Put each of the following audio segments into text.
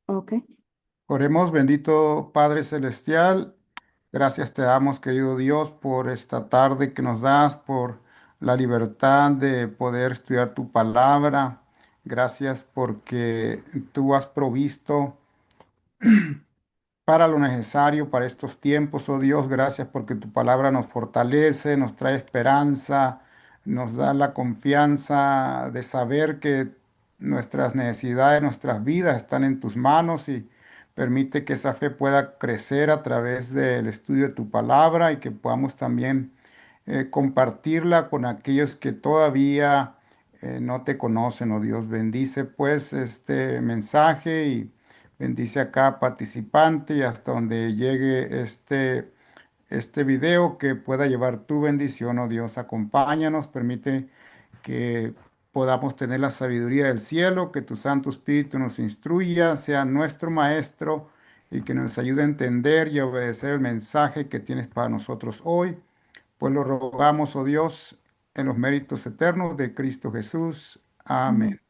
Ok. Oremos, bendito Padre Celestial. Gracias te damos, querido Dios, por esta tarde que nos das, por la libertad de poder estudiar tu palabra. Gracias porque tú has provisto para lo necesario para estos tiempos, oh Dios. Gracias porque tu palabra nos fortalece, nos trae esperanza, nos da la confianza de saber que nuestras necesidades, nuestras vidas están en tus manos y permite que esa fe pueda crecer a través del estudio de tu palabra y que podamos también compartirla con aquellos que todavía no te conocen, oh Dios. Bendice pues este mensaje y bendice a cada participante y hasta donde llegue este video que pueda llevar tu bendición, oh Dios. Acompáñanos, permite que podamos tener la sabiduría del cielo, que tu Santo Espíritu nos instruya, sea nuestro maestro y que nos ayude a entender y a obedecer el mensaje que tienes para nosotros hoy. Pues lo rogamos, oh Dios, en los méritos eternos de Cristo Jesús. Amén.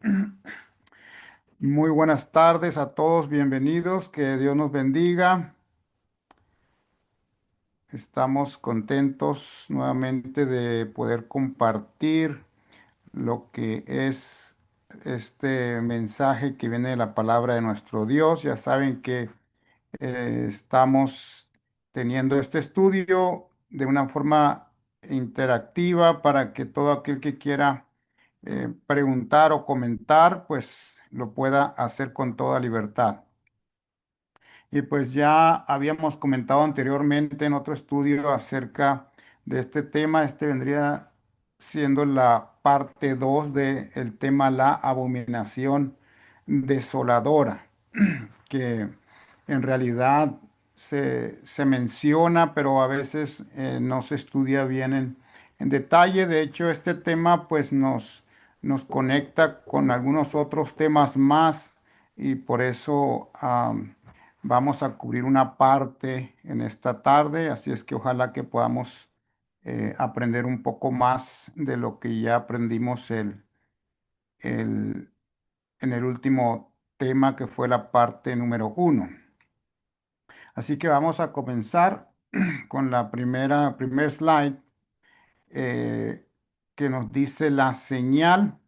Amén. Muy buenas tardes a todos, bienvenidos, que Dios nos bendiga. Estamos contentos nuevamente de poder compartir lo que es este mensaje que viene de la palabra de nuestro Dios. Ya saben que estamos teniendo este estudio de una forma interactiva para que todo aquel que quiera preguntar o comentar, pues lo pueda hacer con toda libertad. Y pues ya habíamos comentado anteriormente en otro estudio acerca de este tema. Este vendría siendo la parte 2 del tema la abominación desoladora, que en realidad se menciona, pero a veces no se estudia bien en detalle. De hecho, este tema pues nos conecta con algunos otros temas más y por eso vamos a cubrir una parte en esta tarde, así es que ojalá que podamos aprender un poco más de lo que ya aprendimos el- en el último tema que fue la parte número uno. Así que vamos a comenzar con la primer slide eh, que nos dice la señal.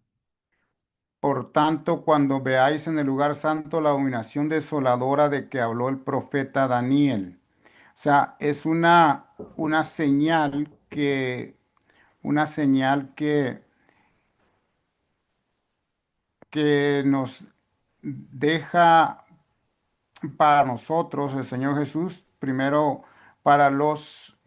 Por tanto, cuando veáis en el lugar santo la abominación desoladora de que habló el profeta Daniel. O sea, es una señal que nos deja para nosotros, el Señor Jesús, primero para los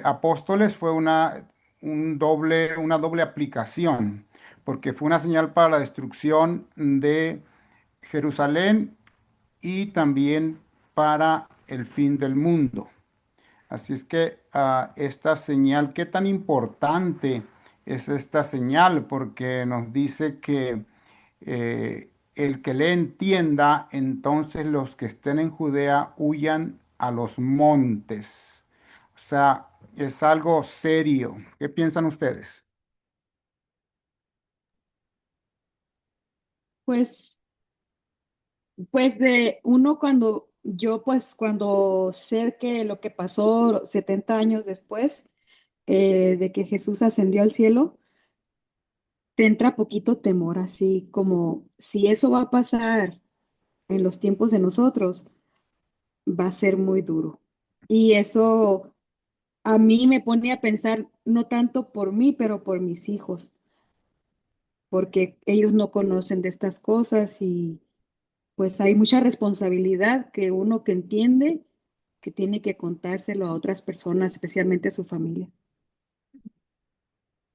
apóstoles fue una doble aplicación, porque fue una señal para la destrucción de Jerusalén y también para el fin del mundo. Así es que esta señal, ¿qué tan importante es esta señal? Porque nos dice que el que le entienda, entonces los que estén en Judea huyan a los montes. O sea, es algo serio. ¿Qué piensan ustedes? Pues, pues de uno cuando yo, pues cuando sé que lo que pasó 70 años después de que Jesús ascendió al cielo, te entra poquito temor, así como si eso va a pasar en los tiempos de nosotros, va a ser muy duro. Y eso a mí me pone a pensar, no tanto por mí, pero por mis hijos, porque ellos no conocen de estas cosas y pues hay mucha responsabilidad que uno que entiende que tiene que contárselo a otras personas, especialmente a su familia.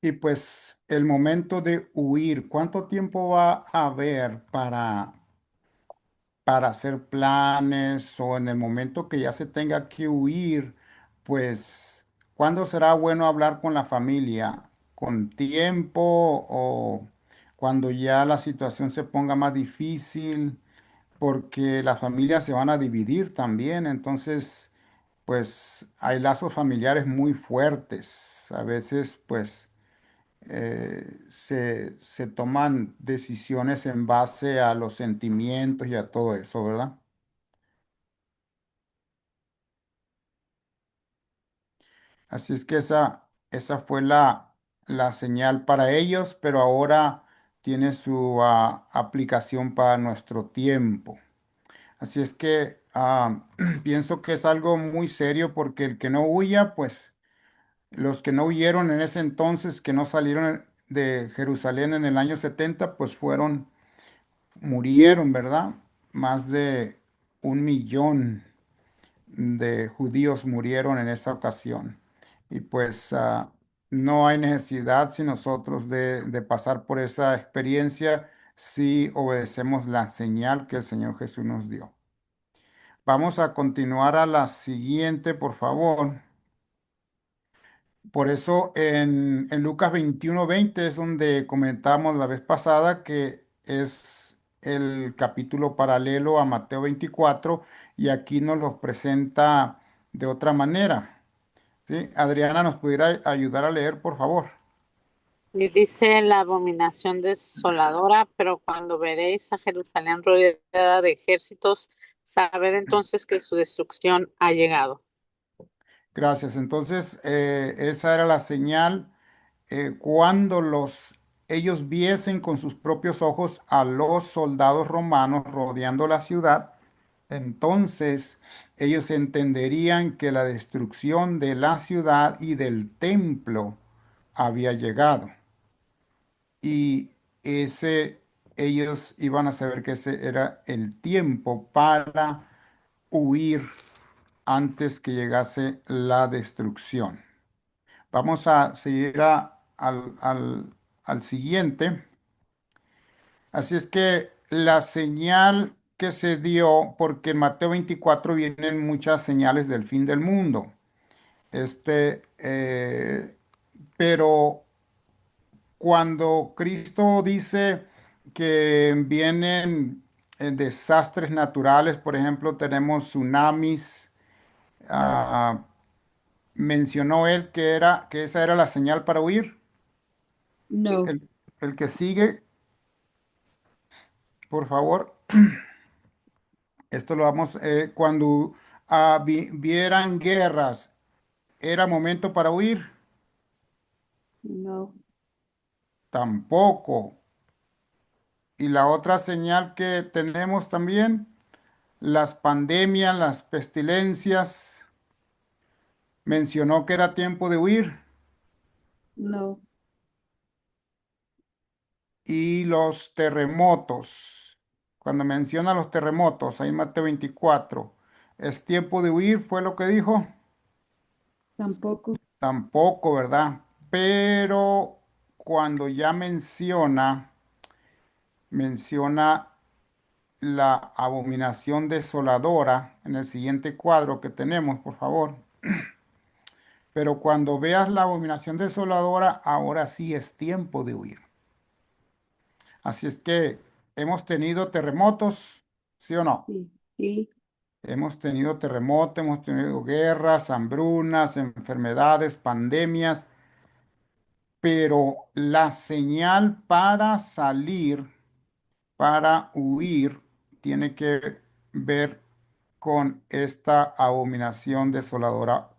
Y pues el momento de huir, ¿cuánto tiempo va a haber para hacer planes o en el momento que ya se tenga que huir, pues, ¿cuándo será bueno hablar con la familia? ¿Con tiempo o cuando ya la situación se ponga más difícil? Porque las familias se van a dividir también, entonces, pues, hay lazos familiares muy fuertes. A veces, pues, se toman decisiones en base a los sentimientos y a todo eso, ¿verdad? Así es que esa fue la señal para ellos, pero ahora tiene su aplicación para nuestro tiempo. Así es que pienso que es algo muy serio porque el que no huya, pues los que no huyeron en ese entonces, que no salieron de Jerusalén en el año 70, pues murieron, ¿verdad? Más de 1 millón de judíos murieron en esa ocasión. Y pues no hay necesidad si nosotros de pasar por esa experiencia si obedecemos la señal que el Señor Jesús nos dio. Vamos a continuar a la siguiente, por favor. Por eso en Lucas 21:20 es donde comentamos la vez pasada que es el capítulo paralelo a Mateo 24 y aquí nos los presenta de otra manera. ¿Sí? Adriana, ¿nos pudiera ayudar a leer, por favor? Y dice la abominación desoladora, pero cuando veréis a Jerusalén rodeada de ejércitos, sabed entonces que su destrucción ha llegado. Gracias. Entonces, esa era la señal cuando ellos viesen con sus propios ojos a los soldados romanos rodeando la ciudad, entonces ellos entenderían que la destrucción de la ciudad y del templo había llegado. Y ese, ellos iban a saber que ese era el tiempo para huir antes que llegase la destrucción. Vamos a seguir al siguiente. Así es que la señal que se dio, porque en Mateo 24 vienen muchas señales del fin del mundo. Este, pero cuando Cristo dice que vienen desastres naturales, por ejemplo, tenemos tsunamis, ah, mencionó él que esa era la señal para huir. No, El, el que sigue, por favor. Esto lo vamos, cuando vieran guerras, ¿era momento para huir? no, Tampoco. Y la otra señal que tenemos también, las pandemias, las pestilencias, mencionó que era tiempo de huir. no, Y los terremotos, cuando menciona los terremotos, ahí en Mateo 24, ¿es tiempo de huir? ¿Fue lo que dijo? tampoco. Tampoco, ¿verdad? Pero cuando ya menciona la abominación desoladora en el siguiente cuadro que tenemos, por favor. Pero cuando veas la abominación desoladora, ahora sí es tiempo de huir. Así es que hemos tenido terremotos, ¿sí o no? Sí, sí, Hemos tenido terremotos, hemos tenido guerras, hambrunas, enfermedades, pandemias, pero la señal para salir, para huir, tiene que ver con esta abominación desoladora.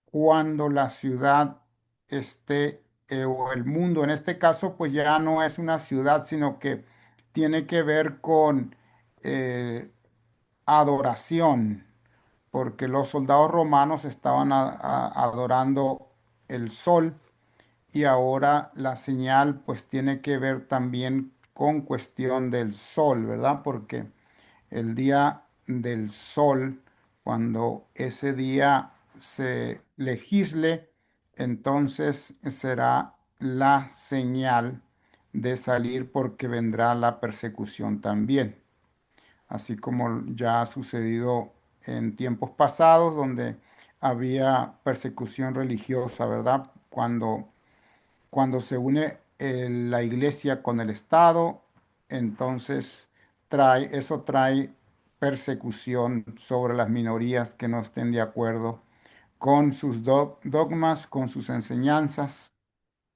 Cuando la ciudad esté, o el mundo, en este caso, pues ya no es una ciudad, sino que tiene que ver con eh, adoración, porque los soldados romanos estaban adorando el sol y ahora la señal pues tiene que ver también con cuestión del sol, ¿verdad? Porque el día del sol, cuando ese día se legisle, entonces será la señal de salir porque vendrá la persecución también, así como ya ha sucedido en tiempos pasados donde había persecución religiosa, ¿verdad? Cuando se une la iglesia con el Estado, entonces eso trae persecución sobre las minorías que no estén de acuerdo con sus dogmas, con sus enseñanzas.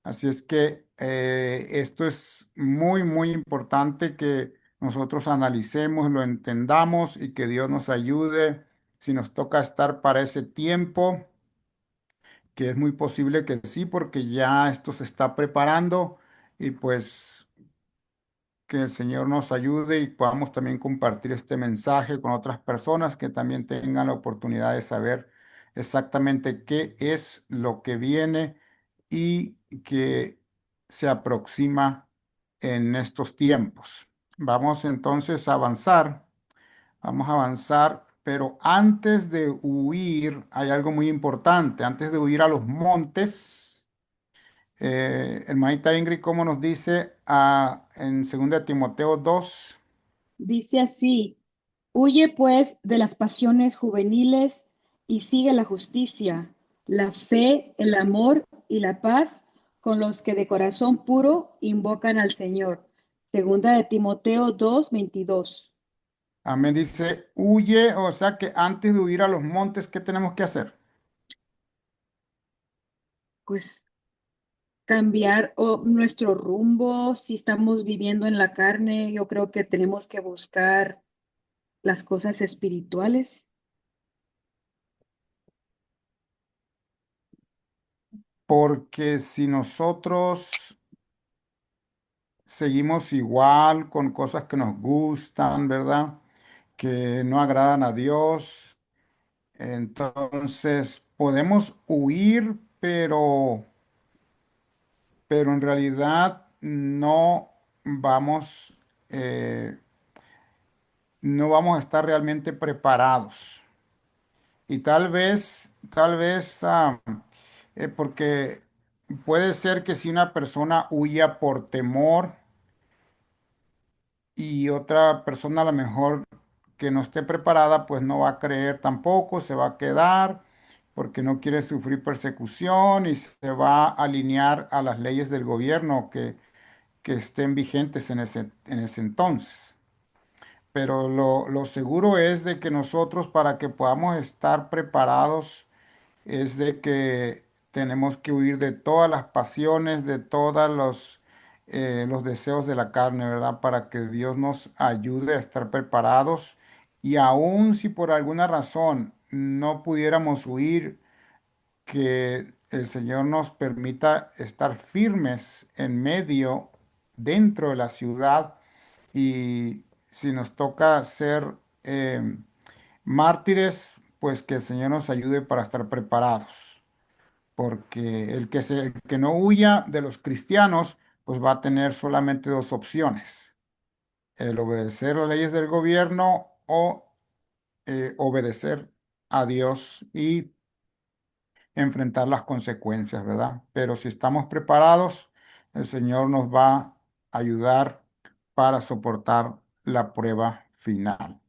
Así es que esto es muy, muy importante que nosotros analicemos, lo entendamos y que Dios nos ayude si nos toca estar para ese tiempo, que es muy posible que sí, porque ya esto se está preparando y pues que el Señor nos ayude y podamos también compartir este mensaje con otras personas que también tengan la oportunidad de saber exactamente qué es lo que viene y que se aproxima en estos tiempos. Vamos entonces a avanzar, vamos a avanzar, pero antes de huir hay algo muy importante, antes de huir a los montes. Hermanita Ingrid, ¿cómo nos dice en 2 Timoteo 2? Dice así, huye pues de las pasiones juveniles y sigue la justicia, la fe, el amor y la paz con los que de corazón puro invocan al Señor. Segunda de Timoteo 2:22. Amén, dice, huye, o sea que antes de huir a los montes, ¿qué tenemos que hacer? Pues cambiar nuestro rumbo, si estamos viviendo en la carne, yo creo que tenemos que buscar las cosas espirituales. Porque si nosotros seguimos igual con cosas que nos gustan, ¿verdad? Que no agradan a Dios, entonces podemos huir, pero en realidad vamos, eh, no vamos a estar realmente preparados. Y tal vez, porque puede ser que si una persona huya por temor y otra persona a lo mejor que no esté preparada, pues no va a creer tampoco, se va a quedar porque no quiere sufrir persecución y se va a alinear a las leyes del gobierno que estén vigentes en ese entonces. Pero lo seguro es de que nosotros para que podamos estar preparados es de que tenemos que huir de todas las pasiones, de todos los deseos de la carne, ¿verdad? Para que Dios nos ayude a estar preparados. Y aun si por alguna razón no pudiéramos huir, que el Señor nos permita estar firmes en medio, dentro de la ciudad. Y si nos toca ser mártires, pues que el Señor nos ayude para estar preparados, porque el que no huya de los cristianos, pues va a tener solamente dos opciones: el obedecer las leyes del gobierno o obedecer a Dios y enfrentar las consecuencias, ¿verdad? Pero si estamos preparados, el Señor nos va a ayudar para soportar la prueba final.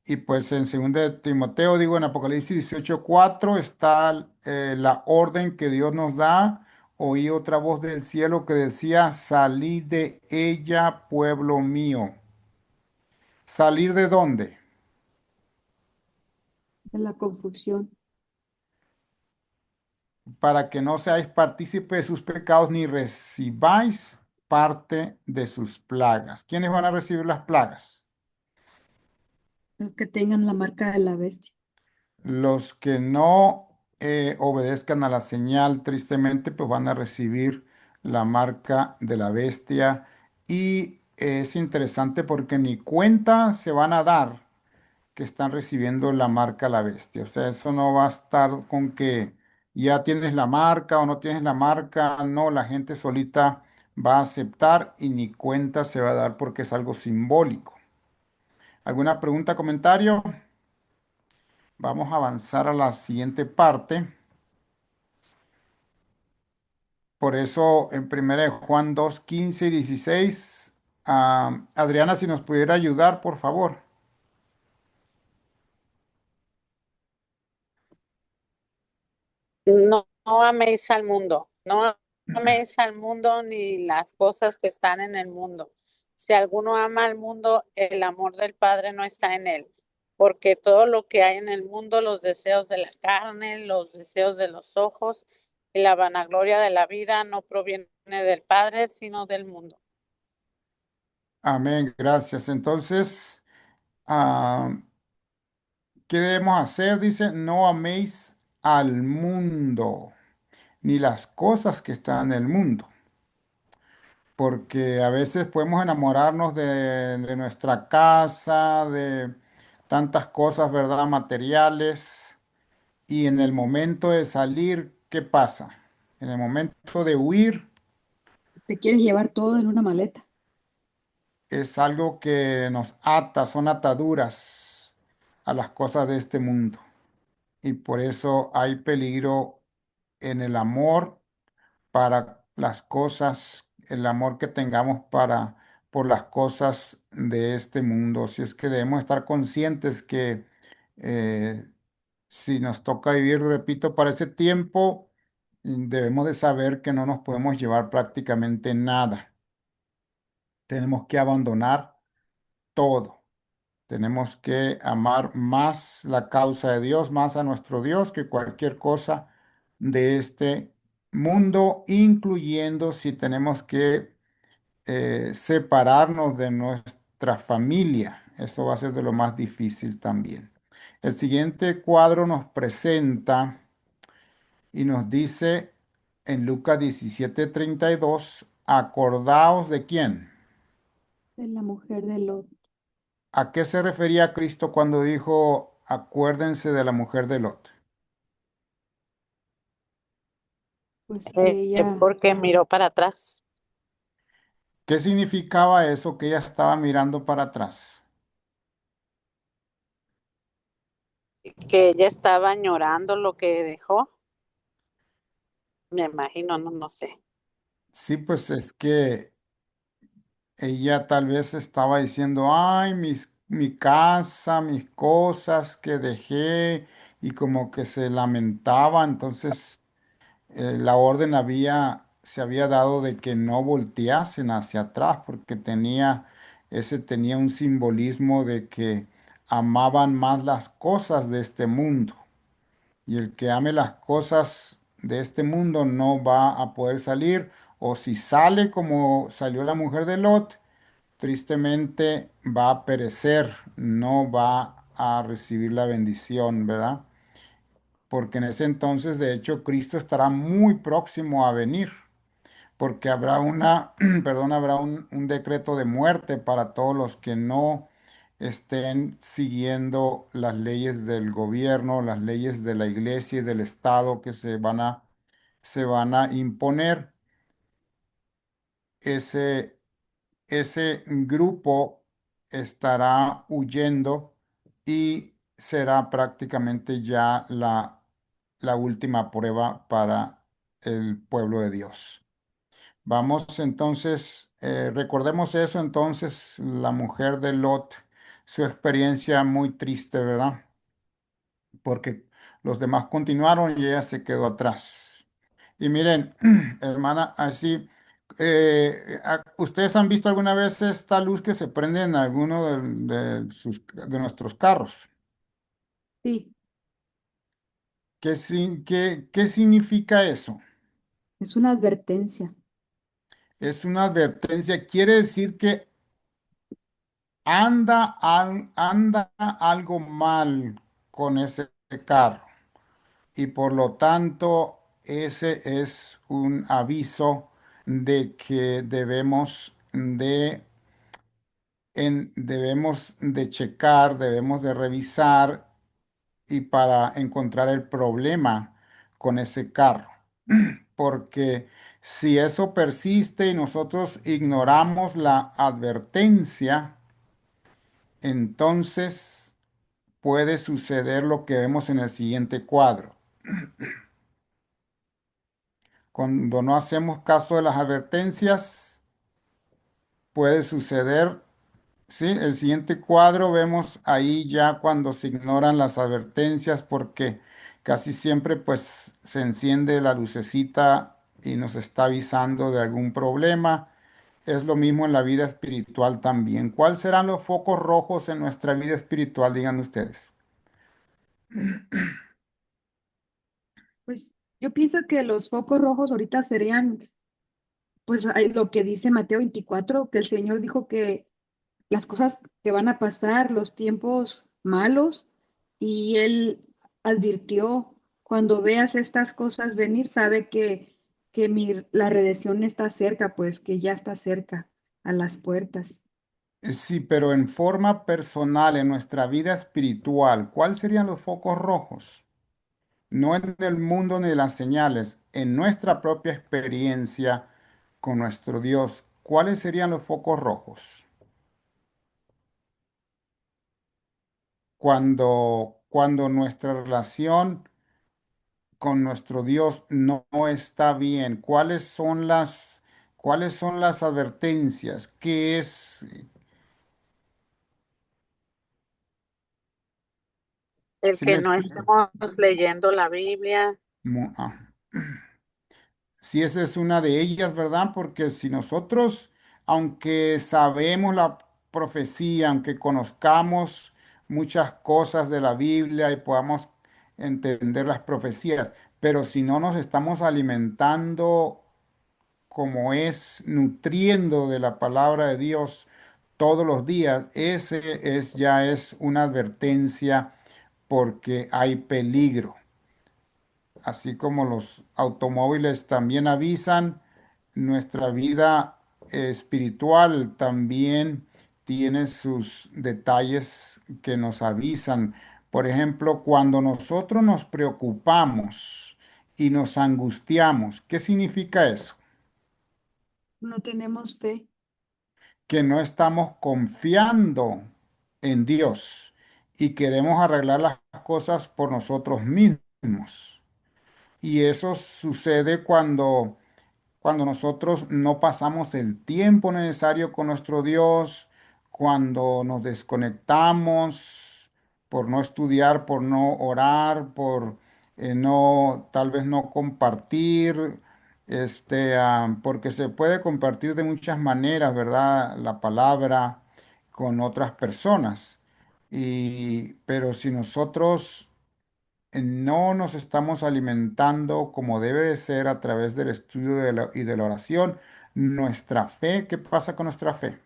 Y pues en 2 de Timoteo, digo, en Apocalipsis 18:4 está la orden que Dios nos da. Oí otra voz del cielo que decía, salid de ella, pueblo mío. ¿Salir de dónde? De la confusión. Para que no seáis partícipe de sus pecados ni recibáis parte de sus plagas. ¿Quiénes van a recibir las plagas? Los que tengan la marca de la bestia. Los que no obedezcan a la señal, tristemente, pues van a recibir la marca de la bestia. Y es interesante porque ni cuenta se van a dar que están recibiendo la marca de la bestia. O sea, eso no va a estar con que ya tienes la marca o no tienes la marca. No, la gente solita va a aceptar y ni cuenta se va a dar porque es algo simbólico. ¿Alguna pregunta, comentario? Vamos a avanzar a la siguiente parte. Por eso en 1 Juan 2:15 y 16, Adriana, si nos pudiera ayudar, por favor. No, no améis al mundo, no améis al mundo ni las cosas que están en el mundo. Si alguno ama al mundo, el amor del Padre no está en él, porque todo lo que hay en el mundo, los deseos de la carne, los deseos de los ojos, y la vanagloria de la vida no proviene del Padre, sino del mundo. Amén, gracias. Entonces, ah, ¿qué debemos hacer? Dice, no améis al mundo, ni las cosas que están en el mundo, porque a veces podemos enamorarnos de nuestra casa, de tantas cosas, ¿verdad? Materiales, y en el momento de salir, ¿qué pasa? En el momento de huir, Te quieres llevar todo en una maleta. es algo que nos ata, son ataduras a las cosas de este mundo. Y por eso hay peligro en el amor para las cosas, el amor que tengamos por las cosas de este mundo. Si es que debemos estar conscientes que eh, si nos toca vivir, repito, para ese tiempo, debemos de saber que no nos podemos llevar prácticamente nada. Tenemos que abandonar todo. Tenemos que amar más la causa de Dios, más a nuestro Dios que cualquier cosa de este mundo, incluyendo si tenemos que separarnos de nuestra familia. Eso va a ser de lo más difícil también. El siguiente cuadro nos presenta y nos dice en Lucas 17:32, acordaos de quién. De la mujer de Lot. ¿A qué se refería Cristo cuando dijo, acuérdense de la mujer de Lot? Pues que ella, Porque miró para atrás, ¿Qué significaba eso que ella estaba mirando para atrás? que ella estaba añorando lo que dejó, me imagino, no, no sé. Sí, pues es que ella tal vez estaba diciendo, ay, mi casa, mis cosas que dejé, y como que se lamentaba. Entonces la orden se había dado de que no volteasen hacia atrás, porque tenía un simbolismo de que amaban más las cosas de este mundo. Y el que ame las cosas de este mundo no va a poder salir, o si sale como salió la mujer de Lot, tristemente va a perecer, no va a recibir la bendición, ¿verdad? Porque en ese entonces, de hecho, Cristo estará muy próximo a venir, porque habrá perdón, habrá un decreto de muerte para todos los que no estén siguiendo las leyes del gobierno, las leyes de la iglesia y del Estado que se van a imponer. Ese, ese grupo estará huyendo y será prácticamente ya la última prueba para el pueblo de Dios. Vamos entonces, recordemos eso entonces, la mujer de Lot, su experiencia muy triste, ¿verdad? Porque los demás continuaron y ella se quedó atrás. Y miren, hermana, así, ¿ustedes han visto alguna vez esta luz que se prende en alguno de nuestros carros? sí, ¿Qué significa eso? es una advertencia. Es una advertencia, quiere decir que anda algo mal con ese carro, y por lo tanto ese es un aviso de que debemos de checar, debemos de revisar y para encontrar el problema con ese carro. Porque si eso persiste y nosotros ignoramos la advertencia, entonces puede suceder lo que vemos en el siguiente cuadro. Cuando no hacemos caso de las advertencias, puede suceder, ¿sí? El siguiente cuadro vemos ahí ya cuando se ignoran las advertencias, porque casi siempre pues se enciende la lucecita y nos está avisando de algún problema. Es lo mismo en la vida espiritual también. ¿Cuáles serán los focos rojos en nuestra vida espiritual? Digan ustedes. Pues Yo pienso que los focos rojos ahorita serían, pues, lo que dice Mateo 24, que el Señor dijo que las cosas que van a pasar, los tiempos malos, y Él advirtió, cuando veas estas cosas venir, sabe que la redención está cerca, pues, que ya está cerca a las puertas. Sí, pero en forma personal, en nuestra vida espiritual, ¿cuáles serían los focos rojos? No en el mundo ni las señales, en nuestra propia experiencia con nuestro Dios, ¿cuáles serían los focos rojos? Cuando nuestra relación con nuestro Dios no está bien, cuáles son las advertencias? ¿Qué es? El ¿Sí me que no explico? estemos leyendo la Biblia, Mu- ah. Sí, esa es una de ellas, ¿verdad? Porque si nosotros, aunque sabemos la profecía, aunque conozcamos muchas cosas de la Biblia y podamos entender las profecías, pero si no nos estamos alimentando como es, nutriendo de la palabra de Dios todos los días, ya es una advertencia porque hay peligro. Así como los automóviles también avisan, nuestra vida espiritual también tiene sus detalles que nos avisan. Por ejemplo, cuando nosotros nos preocupamos y nos angustiamos, ¿qué significa eso? No tenemos fe. Que no estamos confiando en Dios y queremos arreglar las cosas por nosotros mismos. Y eso sucede cuando nosotros no pasamos el tiempo necesario con nuestro Dios, cuando nos desconectamos por no estudiar, por no orar, por tal vez no compartir, porque se puede compartir de muchas maneras, ¿verdad? La palabra con otras personas. Pero si nosotros no nos estamos alimentando como debe de ser a través del estudio y de la oración. Nuestra fe, ¿qué pasa con nuestra fe?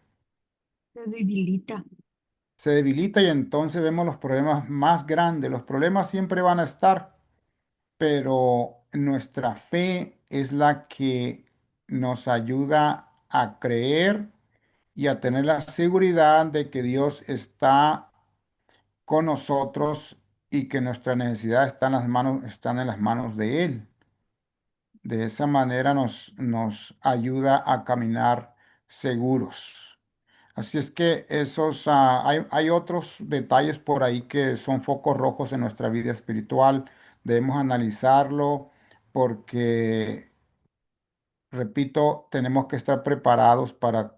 Se debilita. Se debilita y entonces vemos los problemas más grandes. Los problemas siempre van a estar, pero nuestra fe es la que nos ayuda a creer y a tener la seguridad de que Dios está con nosotros y que nuestra necesidad está en las manos, están en las manos de Él. De esa manera nos ayuda a caminar seguros. Así es que hay otros detalles por ahí que son focos rojos en nuestra vida espiritual. Debemos analizarlo porque, repito, tenemos que estar preparados para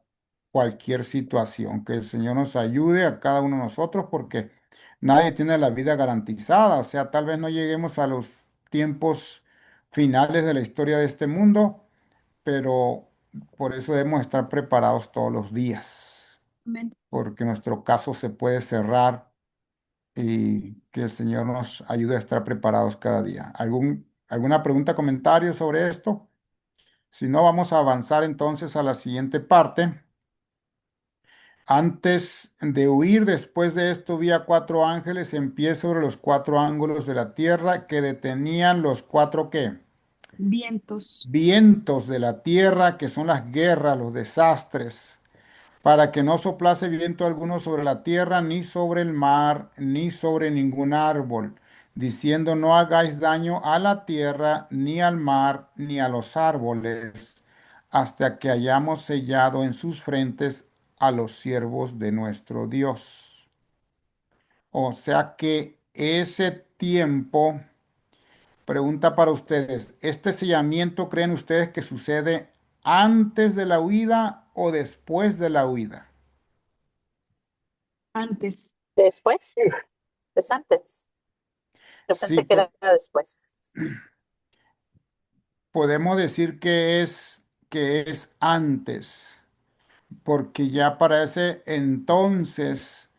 cualquier situación. Que el Señor nos ayude a cada uno de nosotros porque nadie tiene la vida garantizada. O sea, tal vez no lleguemos a los tiempos finales de la historia de este mundo, pero por eso debemos estar preparados todos los días, Amén. porque nuestro caso se puede cerrar y que el Señor nos ayude a estar preparados cada día. ¿Alguna pregunta, comentario sobre esto? Si no, vamos a avanzar entonces a la siguiente parte. Antes de huir, después de esto, vi a cuatro ángeles en pie sobre los cuatro ángulos de la tierra que detenían los cuatro ¿qué? Vientos. Vientos de la tierra, que son las guerras, los desastres, para que no soplase viento alguno sobre la tierra, ni sobre el mar, ni sobre ningún árbol, diciendo no hagáis daño a la tierra, ni al mar, ni a los árboles, hasta que hayamos sellado en sus frentes a los siervos de nuestro Dios. O sea que ese tiempo, pregunta para ustedes, ¿este sellamiento creen ustedes que sucede antes de la huida o después de la huida? Antes. después, es antes. Yo Sí, pensé que era después. podemos decir que es antes, porque ya para ese entonces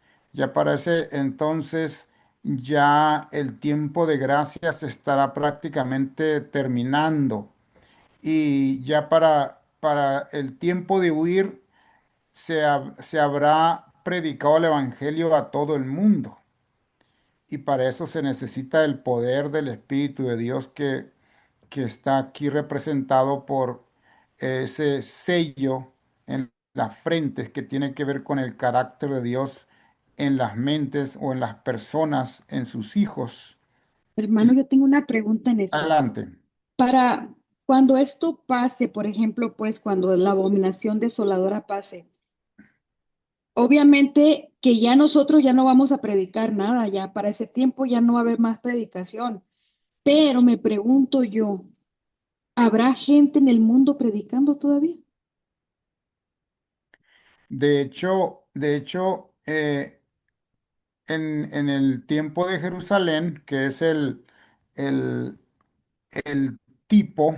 ya el tiempo de gracia se estará prácticamente terminando y ya para el tiempo de huir se habrá predicado el Evangelio a todo el mundo. Y para eso se necesita el poder del Espíritu de Dios que está aquí representado por ese sello en las frentes que tiene que ver con el carácter de Dios en las mentes o en las personas, en sus hijos. Hermano, Y yo tengo una pregunta en esto. adelante. Para cuando esto pase, por ejemplo, pues cuando la abominación desoladora pase, obviamente que ya nosotros ya no vamos a predicar nada, ya para ese tiempo ya no va a haber más predicación. Pero me pregunto yo, ¿habrá gente en el mundo predicando todavía? De hecho, en el tiempo de Jerusalén, que es el, el tipo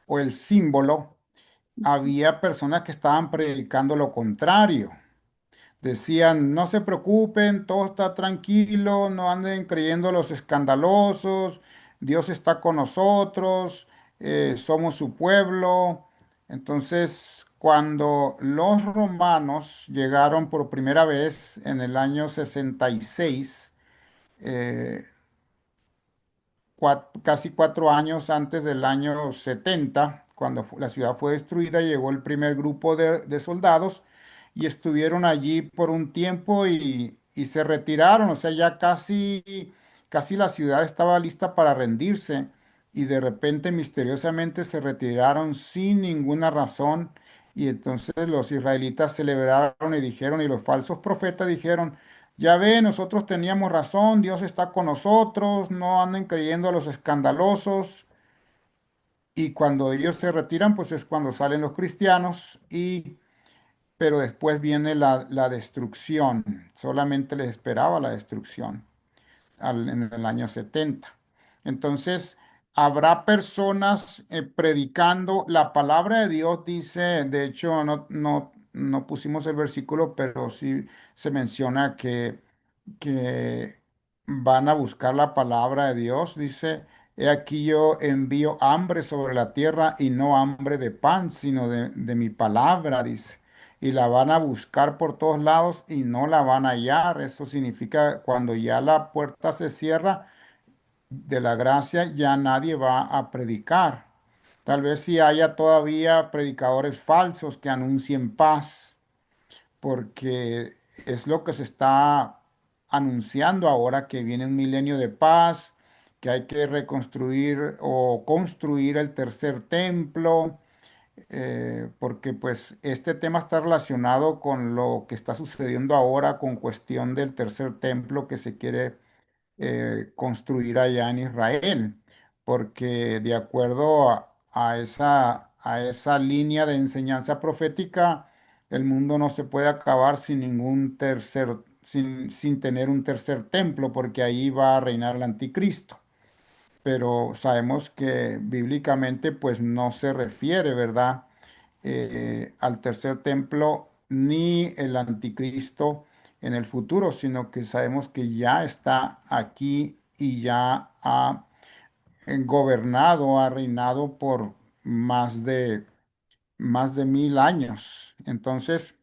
o el símbolo, había personas que estaban predicando lo contrario. Decían, no se preocupen, todo está tranquilo, no anden creyendo los escandalosos, Dios está con nosotros, somos su pueblo. Entonces, cuando los romanos llegaron por primera vez en el año 66, eh, casi 4 años antes del año 70, cuando la ciudad fue destruida, llegó el primer grupo de soldados y estuvieron allí por un tiempo y se retiraron, o sea, ya casi la ciudad estaba lista para rendirse y de repente misteriosamente se retiraron sin ninguna razón y entonces los israelitas celebraron y dijeron, y los falsos profetas dijeron, ya ve, nosotros teníamos razón, Dios está con nosotros, no anden creyendo a los escandalosos. Y cuando ellos se retiran, pues es cuando salen los cristianos, pero después viene la destrucción. Solamente les esperaba la destrucción en el año 70. Entonces, habrá personas predicando la palabra de Dios, dice, de hecho, no pusimos el versículo, pero sí se menciona que van a buscar la palabra de Dios. Dice, he aquí yo envío hambre sobre la tierra y no hambre de pan, sino de mi palabra, dice. Y la van a buscar por todos lados y no la van a hallar. Eso significa cuando ya la puerta se cierra de la gracia, ya nadie va a predicar. Tal vez si haya todavía predicadores falsos que anuncien paz, porque es lo que se está anunciando ahora, que viene un milenio de paz, que hay que reconstruir o construir el tercer templo, porque pues este tema está relacionado con lo que está sucediendo ahora con cuestión del tercer templo que se quiere construir allá en Israel, porque de acuerdo a esa línea de enseñanza profética, el mundo no se puede acabar sin tener un tercer templo, porque ahí va a reinar el anticristo. Pero sabemos que bíblicamente pues no se refiere, ¿verdad? Al tercer templo ni el anticristo en el futuro, sino que sabemos que ya está aquí y ya ha gobernado, ha reinado por más de 1000 años. Entonces,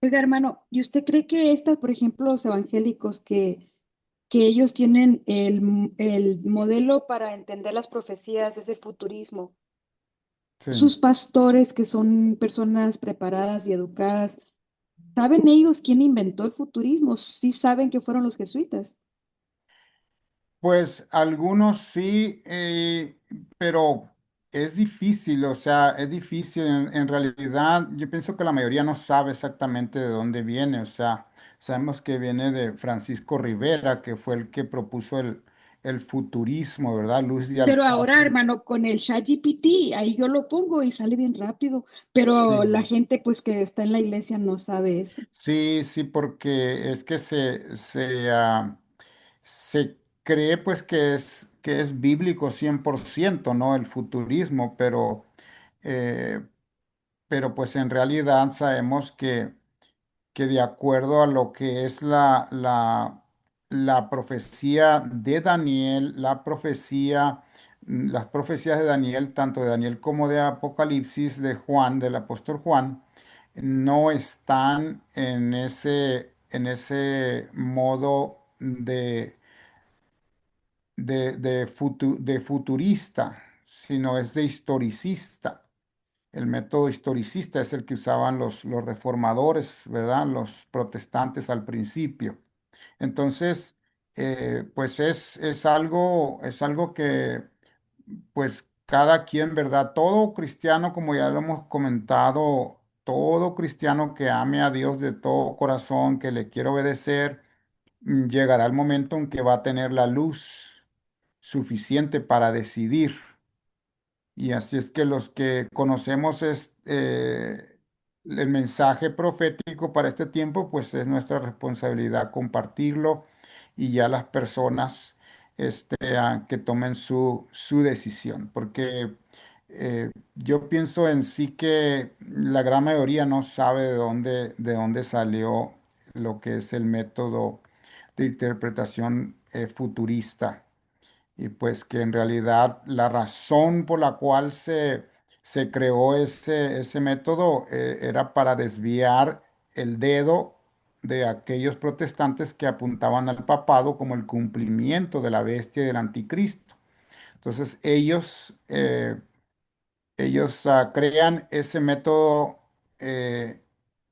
Oiga, hermano, ¿y usted cree que estas, por ejemplo, los evangélicos que ellos tienen el modelo para entender las profecías es el futurismo? sí. Sus pastores, que son personas preparadas y educadas, ¿saben ellos quién inventó el futurismo? Sí saben que fueron los jesuitas. Pues algunos sí, pero es difícil, o sea, es difícil. En realidad, yo pienso que la mayoría no sabe exactamente de dónde viene, o sea, sabemos que viene de Francisco Rivera, que fue el que propuso el futurismo, ¿verdad? Luis de Pero ahora, Alcázar. hermano, con el ChatGPT, ahí yo lo pongo y sale bien rápido. Pero la Sí, gente, pues, que está en la iglesia no sabe eso. sí, sí, porque es que se cree pues que es bíblico 100%, ¿no? El futurismo, eh, pero pues en realidad sabemos que de acuerdo a lo que es la profecía de Daniel, las profecías de Daniel, tanto de Daniel como de Apocalipsis de Juan, del apóstol Juan, no están en ese modo de futurista, sino es de historicista. El método historicista es el que usaban los reformadores, ¿verdad? Los protestantes al principio. Entonces, pues es algo que, pues cada quien, ¿verdad? Todo cristiano, como ya lo hemos comentado, todo cristiano que ame a Dios de todo corazón, que le quiere obedecer, llegará el momento en que va a tener la luz suficiente para decidir. Y así es que los que conocemos el mensaje profético para este tiempo, pues es nuestra responsabilidad compartirlo y ya las personas que tomen su decisión. Porque yo pienso en sí que la gran mayoría no sabe de dónde salió lo que es el método de interpretación futurista y pues que en realidad la razón por la cual se creó ese método era para desviar el dedo de aquellos protestantes que apuntaban al papado como el cumplimiento de la bestia y del anticristo. Entonces ellos crean ese método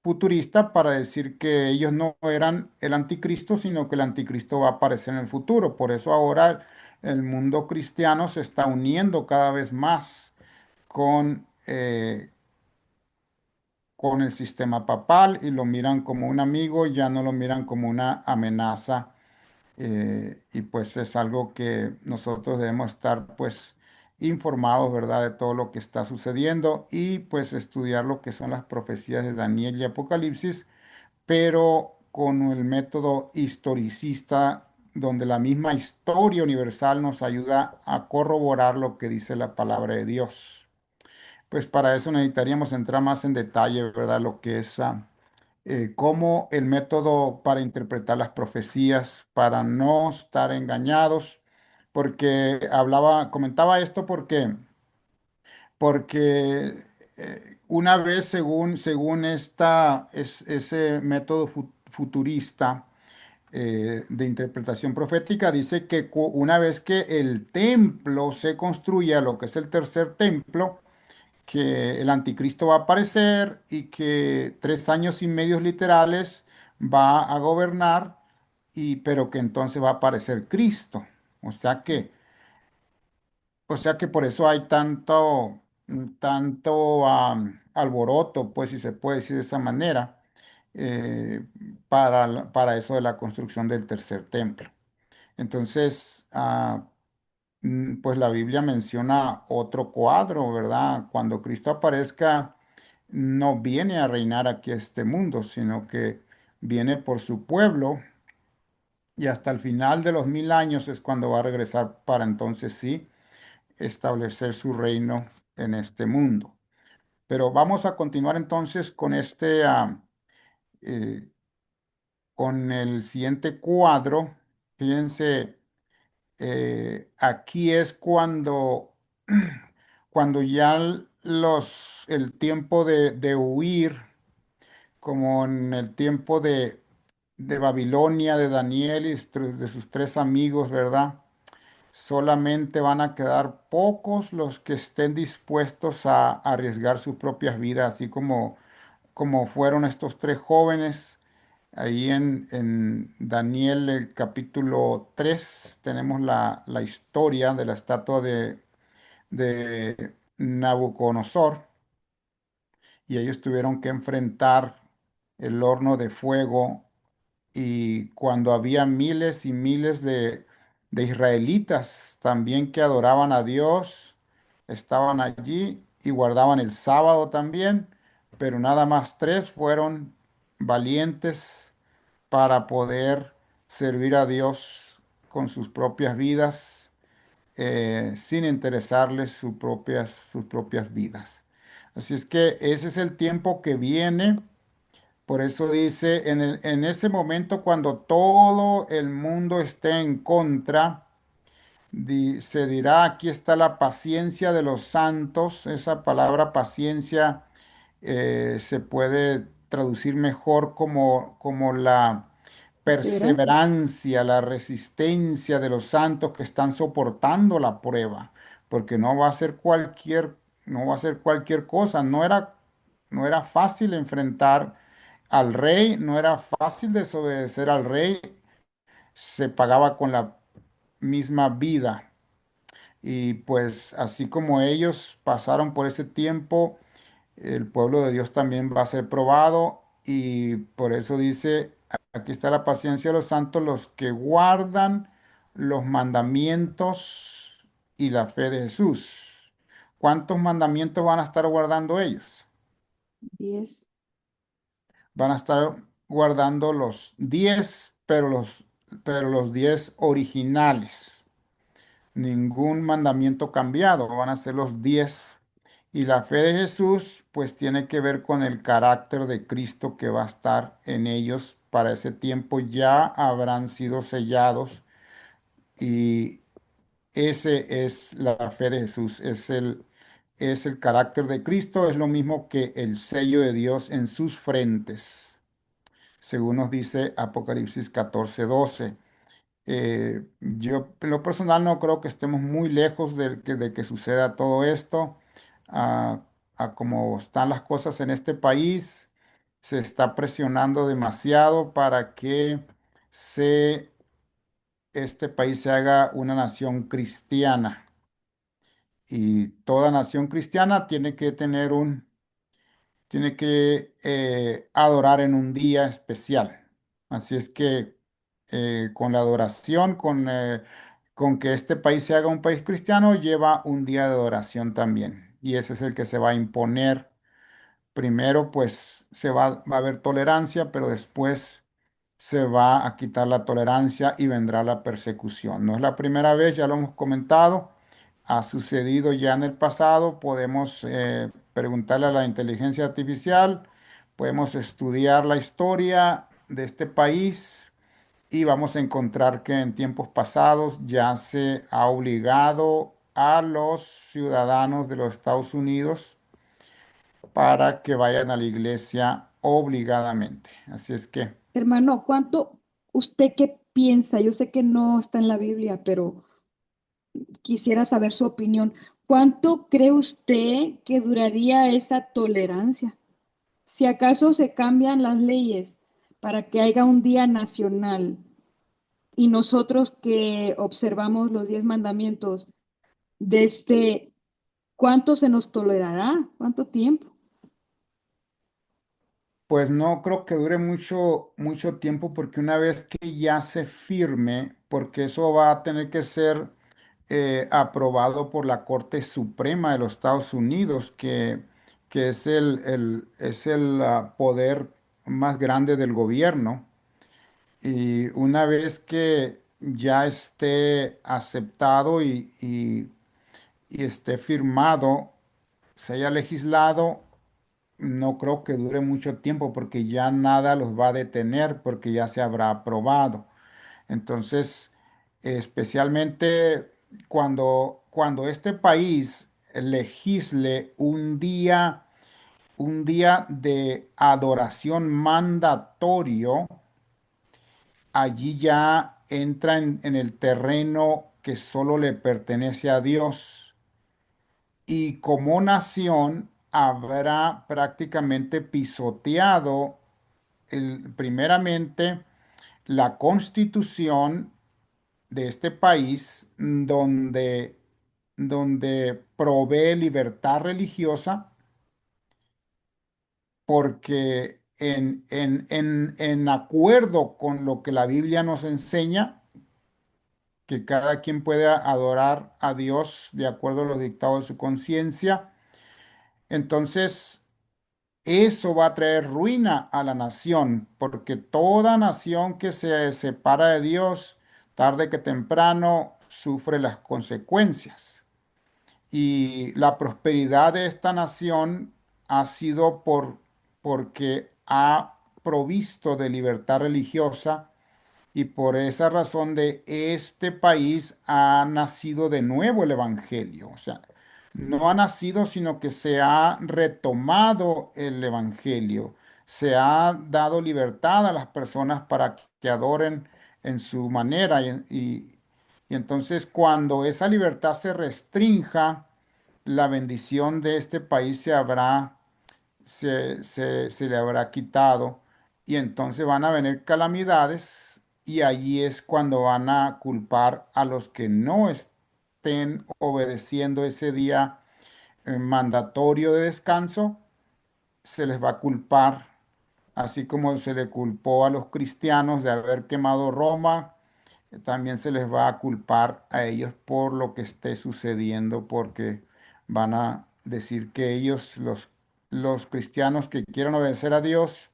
futurista para decir que ellos no eran el anticristo, sino que el anticristo va a aparecer en el futuro. Por eso ahora el mundo cristiano se está uniendo cada vez más con el sistema papal y lo miran como un amigo, ya no lo miran como una amenaza y pues es algo que nosotros debemos estar pues informados, ¿verdad? De todo lo que está sucediendo y pues estudiar lo que son las profecías de Daniel y Apocalipsis, pero con el método historicista, donde la misma historia universal nos ayuda a corroborar lo que dice la palabra de Dios. Pues para eso necesitaríamos entrar más en detalle, ¿verdad? Lo que es cómo el método para interpretar las profecías, para no estar engañados, porque comentaba esto porque una vez según ese método futurista de interpretación profética, dice que una vez que el templo se construya, lo que es el tercer templo, que el anticristo va a aparecer y que 3 años y medio literales va a gobernar, pero que entonces va a aparecer Cristo. O sea que, o sea que por eso hay tanto alboroto, pues si se puede decir de esa manera, eh, para eso de la construcción del tercer templo. Entonces, pues la Biblia menciona otro cuadro, ¿verdad? Cuando Cristo aparezca, no viene a reinar aquí a este mundo, sino que viene por su pueblo y hasta el final de los 1000 años es cuando va a regresar para entonces sí establecer su reino en este mundo. Pero vamos a continuar entonces con eh, con el siguiente cuadro. Fíjense. Aquí es cuando ya el tiempo de huir, como en el tiempo de Babilonia, de Daniel y de sus 3 amigos, ¿verdad? Solamente van a quedar pocos los que estén dispuestos a arriesgar sus propias vidas, así como fueron estos 3 jóvenes. Ahí en Daniel, el capítulo 3 tenemos la historia de la estatua de Nabucodonosor y ellos tuvieron que enfrentar el horno de fuego y cuando había miles y miles de israelitas también que adoraban a Dios, estaban allí y guardaban el sábado también, pero nada más 3 fueron valientes para poder servir a Dios con sus propias vidas, sin interesarles sus propias vidas. Así es que ese es el tiempo que viene Por eso dice, en ese momento cuando todo el mundo esté en contra, se dirá, aquí está la paciencia de los santos. Esa palabra paciencia se puede traducir mejor como la Perseverancia. perseverancia, la resistencia de los santos que están soportando la prueba, porque no va a ser cualquier cosa. No era fácil enfrentar al rey, no era fácil desobedecer al rey, se pagaba con la misma vida. Y pues así como ellos pasaron por ese tiempo, el pueblo de Dios también va a ser probado y por eso dice, aquí está la paciencia de los santos, los que guardan los mandamientos y la fe de Jesús. ¿Cuántos mandamientos van a estar guardando ellos? 10. Van a estar guardando los 10, pero los 10 originales. Ningún mandamiento cambiado, van a ser los 10. Y la fe de Jesús, pues tiene que ver con el carácter de Cristo que va a estar en ellos. Para ese tiempo ya habrán sido sellados y ese es la fe de Jesús, es el carácter de Cristo, es lo mismo que el sello de Dios en sus frentes, según nos dice Apocalipsis 14:12. Yo, en lo personal, no creo que estemos muy lejos de que suceda todo esto. A, a cómo están las cosas en este país, se está presionando demasiado para que se, este país se haga una nación cristiana. Y toda nación cristiana tiene que adorar en un día especial. Así es que con la adoración, con que este país se haga un país cristiano, lleva un día de adoración también. Y ese es el que se va a imponer. Primero, pues va a haber tolerancia, pero después se va a quitar la tolerancia y vendrá la persecución. No es la primera vez, ya lo hemos comentado, ha sucedido ya en el pasado. Podemos preguntarle a la inteligencia artificial, podemos estudiar la historia de este país y vamos a encontrar que en tiempos pasados ya se ha obligado a los ciudadanos de los Estados Unidos para que vayan a la iglesia obligadamente. Así es que, Hermano, ¿cuánto usted qué piensa? Yo sé que no está en la Biblia, pero quisiera saber su opinión. ¿Cuánto cree usted que duraría esa tolerancia? Si acaso se cambian las leyes para que haya un día nacional y nosotros que observamos los 10 mandamientos, desde ¿cuánto se nos tolerará? ¿Cuánto tiempo? pues no creo que dure mucho tiempo porque una vez que ya se firme, porque eso va a tener que ser aprobado por la Corte Suprema de los Estados Unidos, que es el poder más grande del gobierno. Y una vez que ya esté aceptado y esté firmado, se haya legislado, no creo que dure mucho tiempo porque ya nada los va a detener porque ya se habrá aprobado. Entonces, especialmente cuando este país legisle un día de adoración mandatorio, allí ya entra en el terreno que solo le pertenece a Dios. Y como nación habrá prácticamente pisoteado primeramente la constitución de este país donde provee libertad religiosa, porque en acuerdo con lo que la Biblia nos enseña, que cada quien pueda adorar a Dios de acuerdo a los dictados de su conciencia, entonces eso va a traer ruina a la nación, porque toda nación que se separa de Dios, tarde que temprano, sufre las consecuencias. Y la prosperidad de esta nación ha sido porque ha provisto de libertad religiosa y por esa razón de este país ha nacido de nuevo el Evangelio. O sea, no ha nacido, sino que se ha retomado el Evangelio. Se ha dado libertad a las personas para que adoren en su manera. Y entonces cuando esa libertad se restrinja, la bendición de este país se le habrá quitado y entonces van a venir calamidades y allí es cuando van a culpar a los que no estén obedeciendo ese día mandatorio de descanso, se les va a culpar, así como se le culpó a los cristianos de haber quemado Roma, también se les va a culpar a ellos por lo que esté sucediendo, porque van a decir que ellos, los cristianos que quieran obedecer a Dios,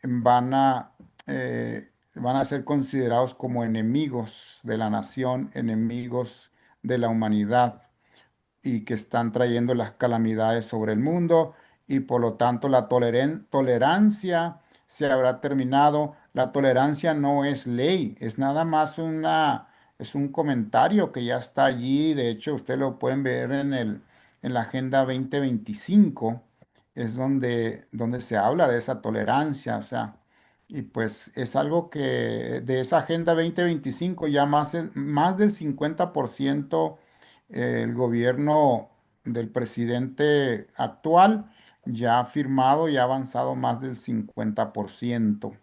van a ser considerados como enemigos de la nación, enemigos de la humanidad y que están trayendo las calamidades sobre el mundo y por lo tanto la tolerancia se habrá terminado. La tolerancia no es ley, es nada más es un comentario que ya está allí. De hecho, ustedes lo pueden ver en la Agenda 2025, es donde se habla de esa tolerancia, o sea. Y pues es algo que de esa Agenda 2025 ya más del 50% el gobierno del presidente actual ya ha firmado y ha avanzado más del 50%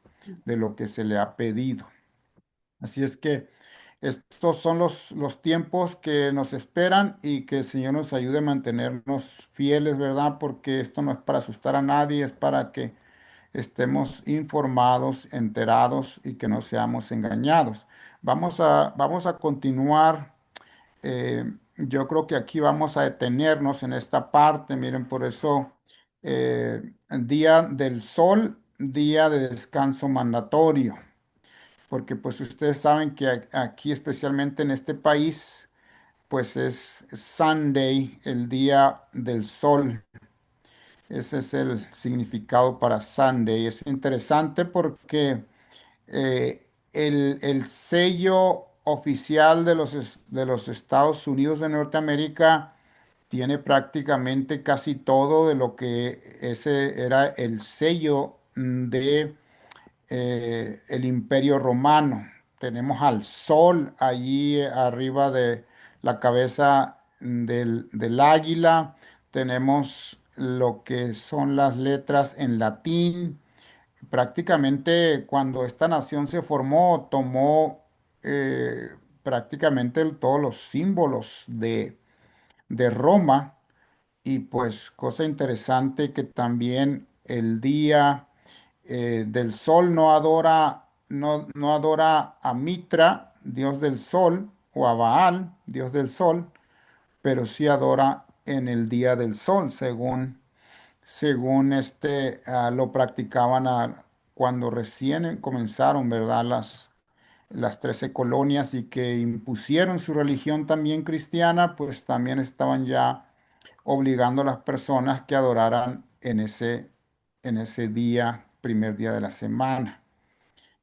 de lo que se le ha pedido. Así es que estos son los tiempos que nos esperan y que el Señor nos ayude a mantenernos fieles, ¿verdad? Porque esto no es para asustar a nadie, es para que estemos informados, enterados y que no seamos engañados. Vamos a continuar. Yo creo que aquí vamos a detenernos en esta parte. Miren, por eso, día del sol, día de descanso mandatorio, porque pues ustedes saben que aquí, especialmente en este país, pues es Sunday, el día del sol. Ese es el significado para Sunday. Es interesante porque el sello oficial de de los Estados Unidos de Norteamérica tiene prácticamente casi todo de lo que ese era el sello de el Imperio Romano. Tenemos al sol allí arriba de la cabeza del águila. Tenemos lo que son las letras en latín. Prácticamente cuando esta nación se formó, tomó prácticamente todos los símbolos de Roma y pues cosa interesante que también el día del sol no adora a Mitra, dios del sol, o a Baal, dios del sol, pero sí adora en el día del sol, según lo practicaban cuando recién comenzaron, ¿verdad? Las 13 colonias y que impusieron su religión también cristiana, pues también estaban ya obligando a las personas que adoraran en ese día, primer día de la semana.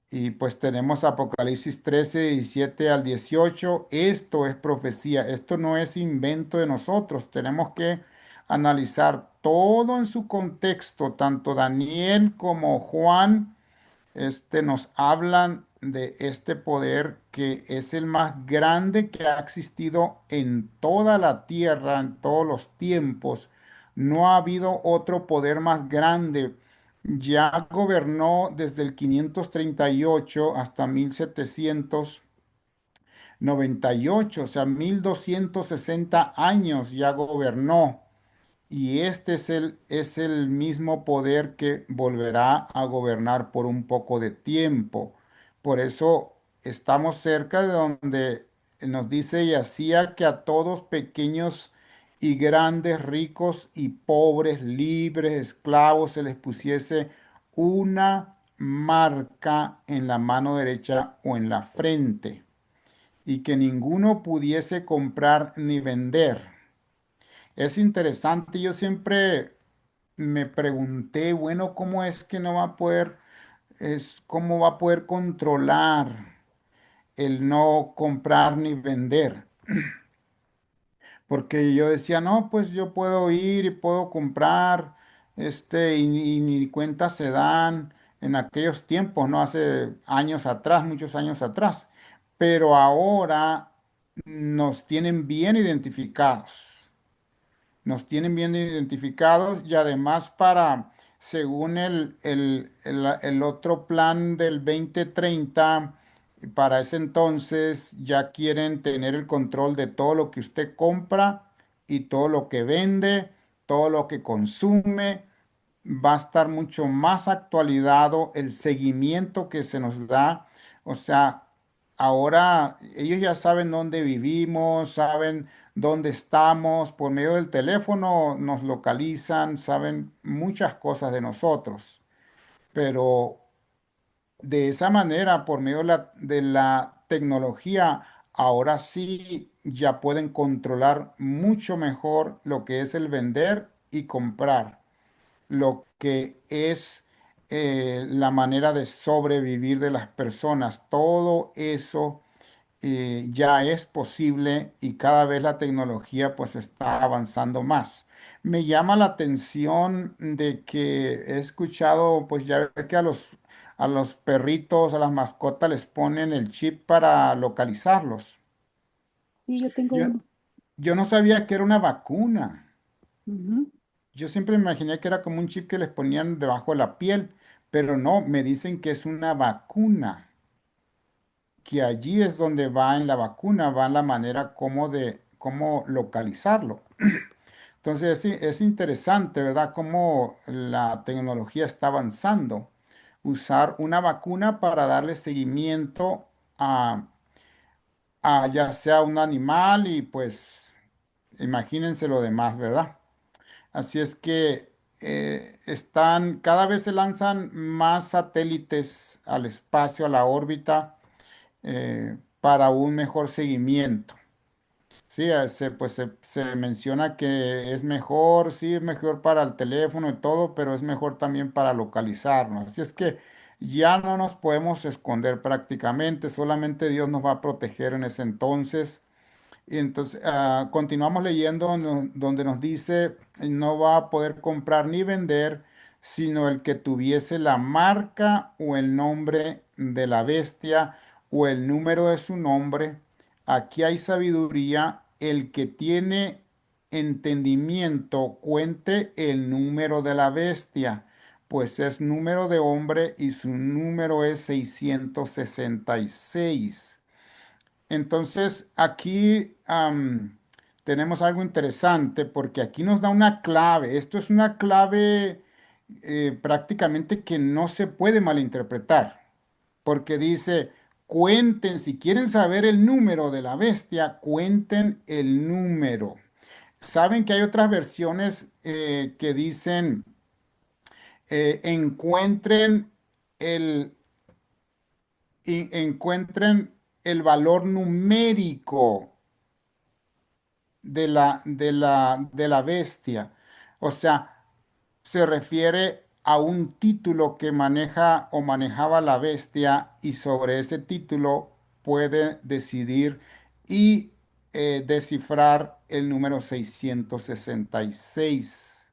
Y pues tenemos Apocalipsis 13 17 al 18. Esto es profecía, esto no es invento de nosotros. Tenemos que analizar todo en su contexto, tanto Daniel como Juan nos hablan de este poder que es el más grande que ha existido en toda la tierra, en todos los tiempos. No ha habido otro poder más grande. Ya gobernó desde el 538 hasta 1798, o sea, 1260 años ya gobernó. Y este es el mismo poder que volverá a gobernar por un poco de tiempo. Por eso estamos cerca de donde nos dice y hacía que a todos pequeños y grandes, ricos y pobres, libres, esclavos, se les pusiese una marca en la mano derecha o en la frente, y que ninguno pudiese comprar ni vender. Es interesante, yo siempre me pregunté, bueno, ¿cómo es que no va a poder? es cómo va a poder controlar el no comprar ni vender. Porque yo decía, no, pues yo puedo ir y puedo comprar, y ni cuenta se dan en aquellos tiempos, ¿no? Hace años atrás, muchos años atrás. Pero ahora nos tienen bien identificados. Nos tienen bien identificados y además según el otro plan del 2030, para ese entonces ya quieren tener el control de todo lo que usted compra y todo lo que vende, todo lo que consume. Va a estar mucho más actualizado el seguimiento que se nos da. O sea, ahora ellos ya saben dónde vivimos, saben dónde estamos, por medio del teléfono nos localizan, saben muchas cosas de nosotros, pero de esa manera, por medio de la tecnología, ahora sí ya pueden controlar mucho mejor lo que es el vender y comprar, lo que es la manera de sobrevivir de las personas. Todo eso ya es posible y cada vez la tecnología pues está avanzando más. Me llama la atención de que he escuchado, pues ya ve que a los perritos, a las mascotas les ponen el chip para localizarlos. Sí, yo tengo Yo, uno. yo no sabía que era una vacuna. Ujú. Yo siempre me imaginé que era como un chip que les ponían debajo de la piel, pero no, me dicen que es una vacuna, que allí es donde va en la vacuna, va en la manera como de cómo localizarlo. Entonces sí, es interesante, ¿verdad? Cómo la tecnología está avanzando. Usar una vacuna para darle seguimiento a, a ya sea un animal y pues imagínense lo demás, ¿verdad? Así es que cada vez se lanzan más satélites al espacio, a la órbita, para un mejor seguimiento. Sí, se menciona que es mejor, sí, es mejor para el teléfono y todo, pero es mejor también para localizarnos. Así es que ya no nos podemos esconder prácticamente, solamente Dios nos va a proteger en ese entonces. Y entonces continuamos leyendo donde nos dice, no va a poder comprar ni vender, sino el que tuviese la marca o el nombre de la bestia o el número de su nombre. Aquí hay sabiduría. El que tiene entendimiento, cuente el número de la bestia, pues es número de hombre y su número es 666. Entonces, aquí tenemos algo interesante porque aquí nos da una clave. Esto es una clave prácticamente que no se puede malinterpretar, porque dice, cuenten, si quieren saber el número de la bestia, cuenten el número. Saben que hay otras versiones que dicen, encuentren el, encuentren el valor numérico de la bestia. O sea, se refiere a un título que maneja o manejaba la bestia y sobre ese título puede decidir y descifrar el número 666.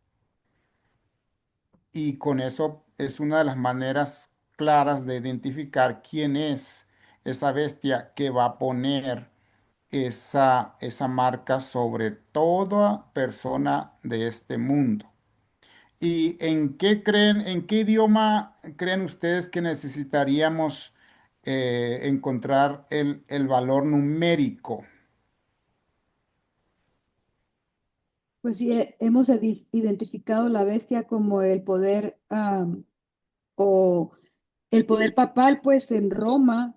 Y con eso es una de las maneras claras de identificar quién es esa bestia que va a poner esa marca sobre toda persona de este mundo. ¿Y en qué idioma creen ustedes que necesitaríamos encontrar el valor numérico? Pues sí, hemos identificado la bestia como el poder o el poder papal, pues en Roma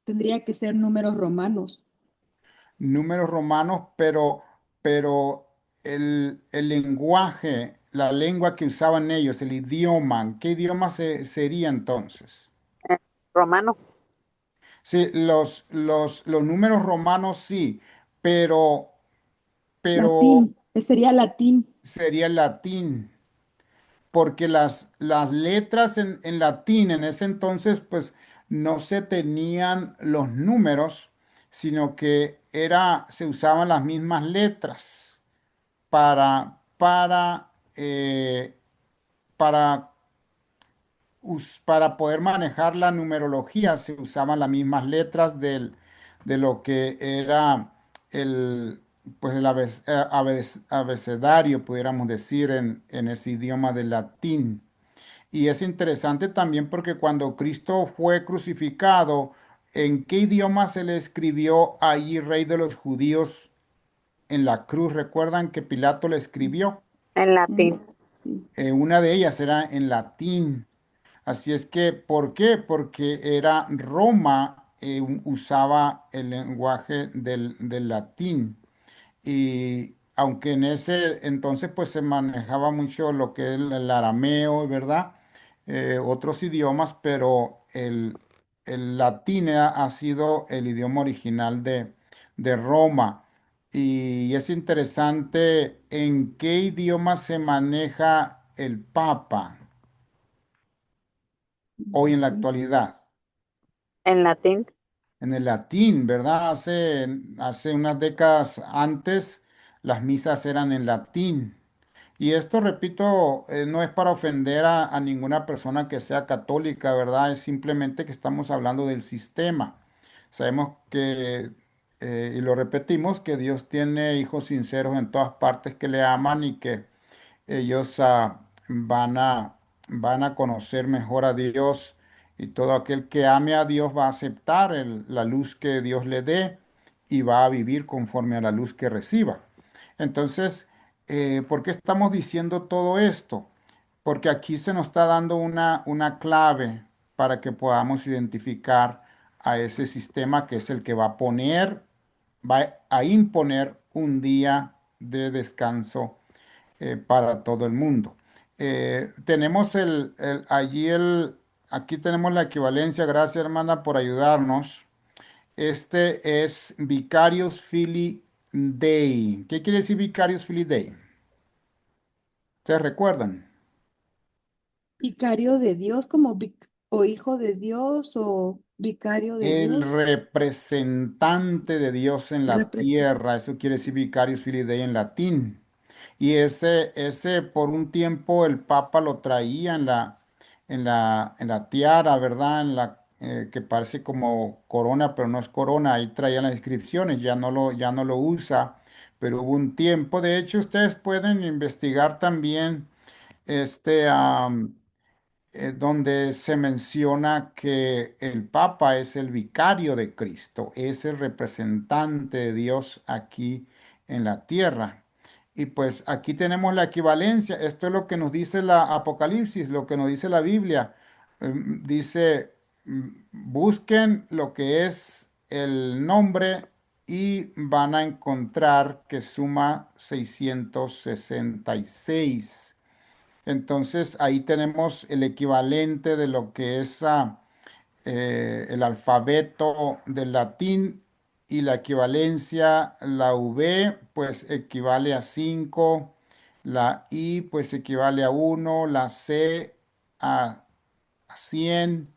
tendría que ser números romanos. Números romanos, pero el lenguaje, la lengua que usaban ellos, el idioma, ¿qué idioma sería entonces? Romano. Sí, los números romanos sí, pero Latín, sería latín. sería el latín, porque las letras en latín en ese entonces, pues no se tenían los números, sino que se usaban las mismas letras para para poder manejar la numerología se usaban las mismas letras de lo que era el, pues abecedario, pudiéramos decir, en ese idioma del latín. Y es interesante también porque cuando Cristo fue crucificado, ¿en qué idioma se le escribió ahí, Rey de los Judíos, en la cruz? ¿Recuerdan que Pilato le escribió? En Mm, latín. sí. Una de ellas era en latín. Así es que, ¿por qué? Porque era Roma, usaba el lenguaje del latín. Y aunque en ese entonces pues se manejaba mucho lo que es el arameo, ¿verdad? Otros idiomas, pero el latín ha sido el idioma original de Roma. Y es interesante en qué idioma se maneja el Papa hoy en la actualidad. En latín. En el latín, ¿verdad? Hace unas décadas antes las misas eran en latín. Y esto, repito, no es para ofender a ninguna persona que sea católica, ¿verdad? Es simplemente que estamos hablando del sistema. Sabemos que, y lo repetimos, que Dios tiene hijos sinceros en todas partes que le aman y que ellos van a conocer mejor a Dios y todo aquel que ame a Dios va a aceptar la luz que Dios le dé y va a vivir conforme a la luz que reciba. Entonces, ¿por qué estamos diciendo todo esto? Porque aquí se nos está dando una clave para que podamos identificar a ese sistema que es el que va a imponer un día de descanso para todo el mundo. Tenemos aquí tenemos la equivalencia, gracias hermana por ayudarnos. Este es Vicarius Filii Dei. ¿Qué quiere decir Vicarius Filii Dei? ¿Ustedes recuerdan? Vicario de Dios, como o hijo de Dios o vicario de El Dios. representante de Dios en la Represent- tierra, eso quiere decir Vicarius Filii Dei en latín. Y ese por un tiempo el Papa lo traía en la tiara, ¿verdad? Que parece como corona, pero no es corona. Ahí traía las inscripciones, ya no lo usa. Pero hubo un tiempo. De hecho, ustedes pueden investigar también este, donde se menciona que el Papa es el vicario de Cristo, es el representante de Dios aquí en la tierra. Y pues aquí tenemos la equivalencia. Esto es lo que nos dice la Apocalipsis, lo que nos dice la Biblia. Dice, busquen lo que es el nombre y van a encontrar que suma 666. Entonces ahí tenemos el equivalente de lo que es el alfabeto del latín y la equivalencia, la V pues equivale a 5, la I pues equivale a 1, la C a 100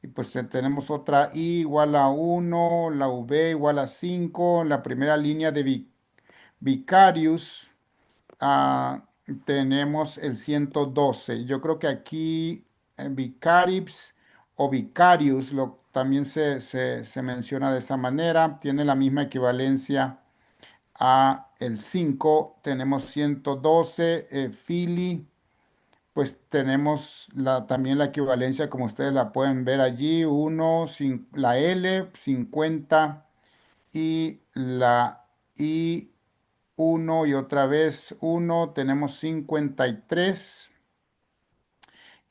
y pues tenemos otra I igual a 1, la V igual a 5, la primera línea de Vicarius ah, tenemos el 112. Yo creo que aquí Vicaribs o Vicarius también se menciona de esa manera. Tiene la misma equivalencia a el 5. Tenemos 112. Fili, pues tenemos también la equivalencia, como ustedes la pueden ver allí, la L, 50 y la I uno y otra vez uno, tenemos 53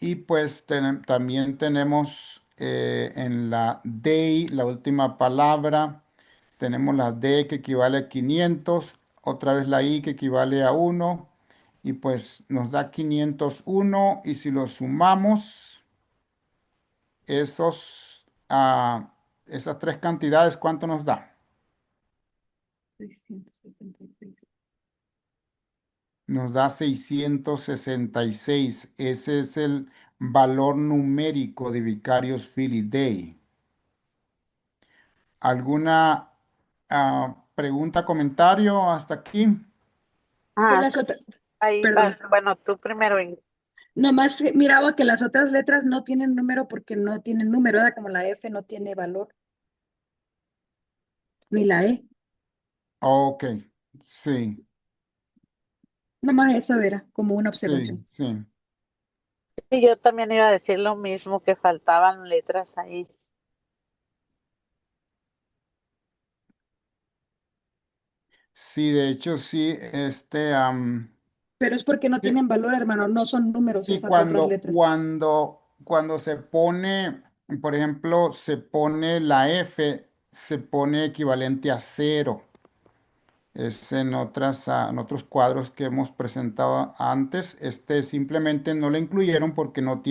y pues también tenemos en la DEI, la última palabra, tenemos la D que equivale a 500, otra vez la I que equivale a uno y pues nos da 501 y si lo sumamos, esos, esas tres cantidades, ¿cuánto nos da? 676. nos da 666. Ese es el valor numérico de Vicarious Filii Dei. ¿Alguna pregunta, comentario hasta aquí? Que Ah, las sí, otras, ahí va. perdón, Bueno, tú primero. nomás miraba que las otras letras no tienen número porque no tienen número, ¿verdad? Como la F no tiene valor, ni la E. Ok, sí, Nomás eso era como una sí, observación. sí. Y yo también iba a decir lo mismo, que faltaban letras ahí. Sí, de hecho, sí, Pero es porque no sí, tienen valor, hermano, no son números sí, esas otras letras. cuando se pone, por ejemplo, se pone la F, se pone equivalente a cero. Es en otros cuadros que hemos presentado antes. Este simplemente no lo incluyeron porque no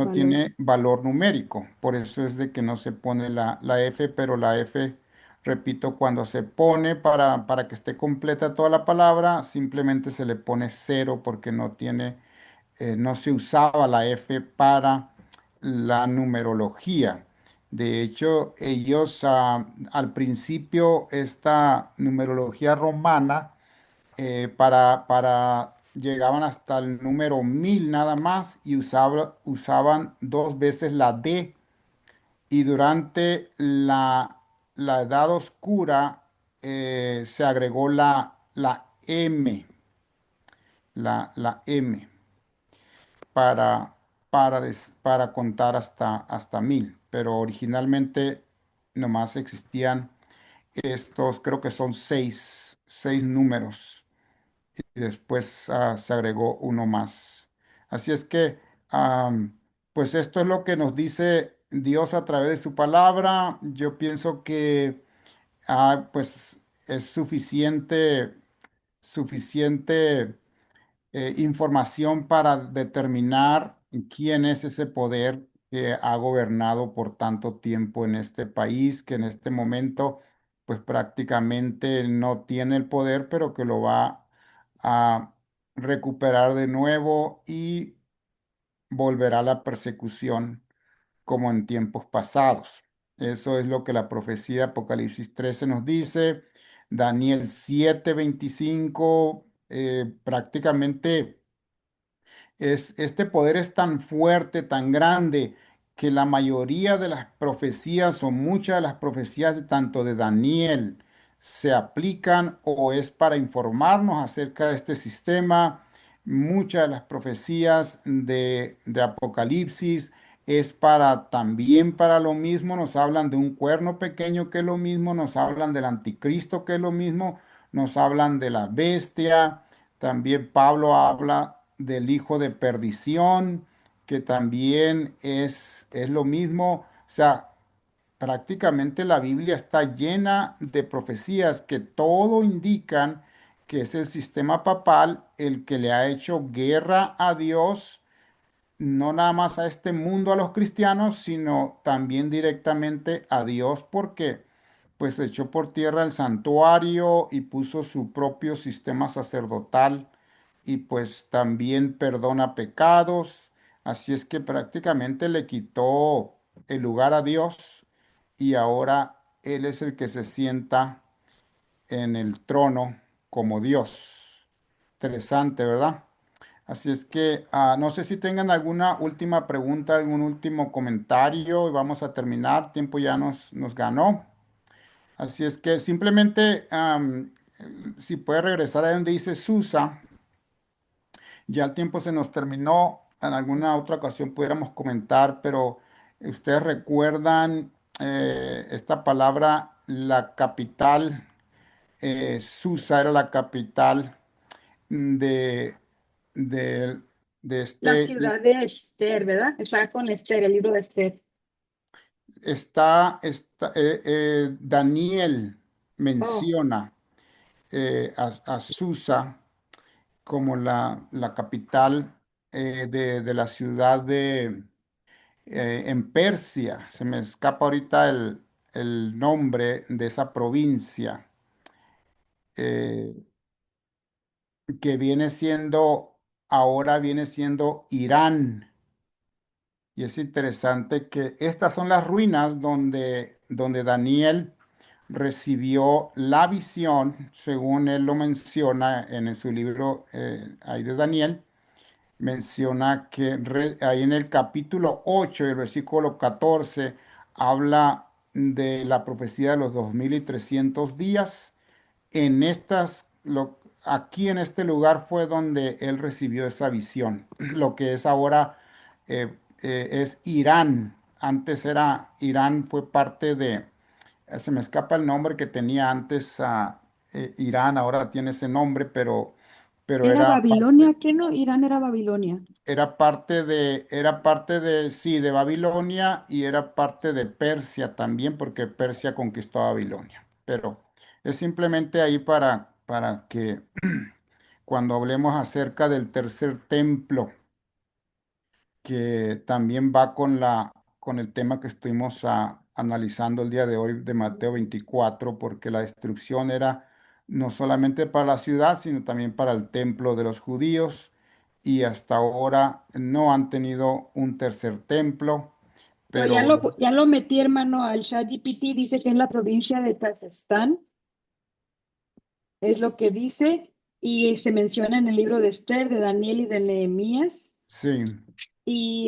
Valor. tiene valor numérico. Por eso es de que no se pone la F, pero la F, repito, cuando se pone para que esté completa toda la palabra, simplemente se le pone cero porque no se usaba la F para la numerología. De hecho, ellos al principio, esta numerología romana, llegaban hasta el número 1000 nada más y usaban dos veces la D. Y durante la Edad Oscura se agregó la M, la M para, para contar hasta 1000, pero originalmente nomás existían estos, creo que son seis números, y después se agregó uno más. Así es que, pues esto es lo que nos dice Dios a través de su palabra. Yo pienso que, pues es suficiente información para determinar quién es ese poder que ha gobernado por tanto tiempo en este país, que en este momento pues prácticamente no tiene el poder, pero que lo va a recuperar de nuevo y volverá a la persecución como en tiempos pasados. Eso es lo que la profecía de Apocalipsis 13 nos dice. Daniel 7:25 prácticamente este poder es tan fuerte, tan grande, que la mayoría de las profecías o muchas de las profecías tanto de Daniel se aplican o es para informarnos acerca de este sistema. Muchas de las profecías de Apocalipsis es para también para lo mismo. Nos hablan de un cuerno pequeño que es lo mismo, nos hablan del anticristo que es lo mismo, nos hablan de la bestia. También Pablo habla del hijo de perdición, que también es lo mismo. O sea, prácticamente la Biblia está llena de profecías que todo indican que es el sistema papal el que le ha hecho guerra a Dios, no nada más a este mundo, a los cristianos, sino también directamente a Dios, porque pues echó por tierra el santuario y puso su propio sistema sacerdotal y pues también perdona pecados. Así es que prácticamente le quitó el lugar a Dios y ahora Él es el que se sienta en el trono como Dios. Interesante, ¿verdad? Así es que no sé si tengan alguna última pregunta, algún último comentario y vamos a terminar. Tiempo ya nos ganó. Así es que simplemente, si puede regresar a donde dice Susa, ya el tiempo se nos terminó. En alguna otra ocasión pudiéramos comentar, pero ustedes recuerdan esta palabra, la capital, Susa era la capital de, de, de La este, ciudad de Esther, ¿verdad? Está con Esther, el libro de Esther. Daniel Oh, menciona a Susa como la capital de la ciudad en Persia. Se me escapa ahorita el nombre de esa provincia. Eh, que viene siendo, ahora viene siendo Irán. Y es interesante que estas son las ruinas donde Daniel recibió la visión, según él lo menciona en su libro ahí de Daniel. Menciona que ahí en el capítulo 8 y el versículo 14 habla de la profecía de los 2300 días. Aquí en este lugar fue donde él recibió esa visión. Lo que es ahora es Irán. Antes era Irán, fue parte de, se me escapa el nombre que tenía antes Irán, ahora tiene ese nombre, pero ¿Era era Babilonia? ¿Qué no? Irán era Babilonia. era parte de, sí, de Babilonia y era parte de Persia también, porque Persia conquistó a Babilonia. Pero es simplemente ahí para que cuando hablemos acerca del tercer templo, que también va con el tema que estuvimos analizando el día de hoy de Mateo 24, porque la destrucción era no solamente para la ciudad, sino también para el templo de los judíos, y hasta ahora no han tenido un tercer templo, Yo pero ya lo metí, hermano, al ChatGPT, dice que es la provincia de Kazajstán, es lo que dice, y se menciona en el libro de Esther, de Daniel y de Nehemías, sí, y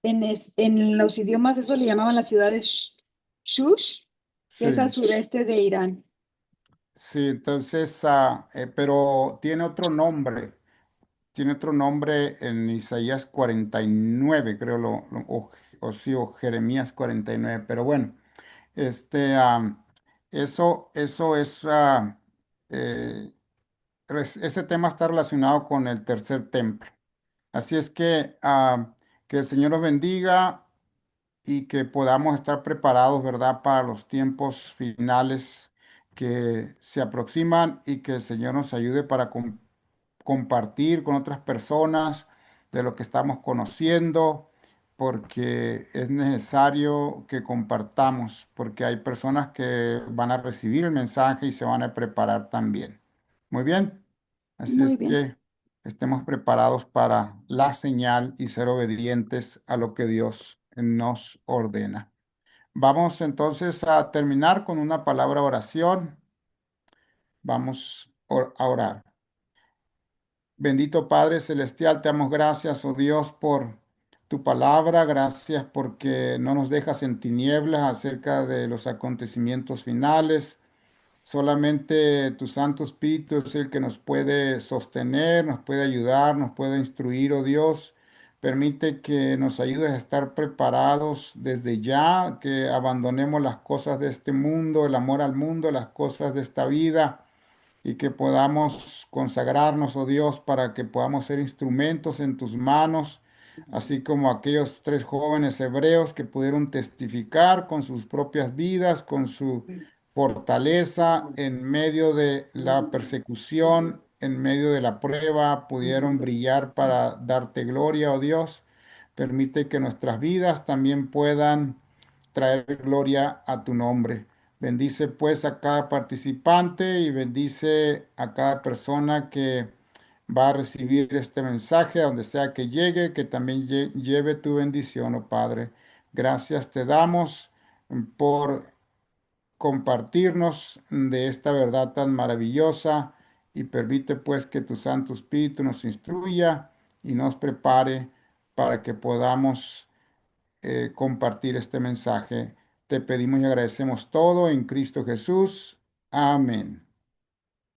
en los idiomas, eso le llamaban las ciudades Shush, que es al sí, sureste de Irán. sí, entonces, pero tiene otro nombre en Isaías 49, creo, o sí, o Jeremías 49, pero bueno, este, eso es, eh, ese tema está relacionado con el tercer templo. Así es que el Señor nos bendiga y que podamos estar preparados, ¿verdad?, para los tiempos finales que se aproximan y que el Señor nos ayude para compartir con otras personas de lo que estamos conociendo, porque es necesario que compartamos, porque hay personas que van a recibir el mensaje y se van a preparar también. Muy bien, así Muy es bien, que estemos preparados para la señal y ser obedientes a lo que Dios nos ordena. Vamos entonces a terminar con una palabra oración. Vamos a orar. Bendito Padre Celestial, te damos gracias, oh Dios, por tu palabra. Gracias porque no nos dejas en tinieblas acerca de los acontecimientos finales. Solamente tu Santo Espíritu es el que nos puede sostener, nos puede ayudar, nos puede instruir, oh Dios. Permite que nos ayudes a estar preparados desde ya, que abandonemos las cosas de este mundo, el amor al mundo, las cosas de esta vida y que podamos consagrarnos, oh Dios, para que podamos ser instrumentos en tus manos, así como aquellos tres jóvenes hebreos que pudieron testificar con sus propias vidas, con su fortaleza en medio de la persecución, en medio de la prueba, pudieron brillar para darte gloria, oh Dios. Permite que nuestras vidas también puedan traer gloria a tu nombre. Bendice pues a cada participante y bendice a cada persona que va a recibir este mensaje, a donde sea que llegue, que también lleve tu bendición, oh Padre. Gracias te damos por compartirnos de esta verdad tan maravillosa y permite pues que tu Santo Espíritu nos instruya y nos prepare para que podamos compartir este mensaje. Te pedimos y agradecemos todo en Cristo Jesús. Amén.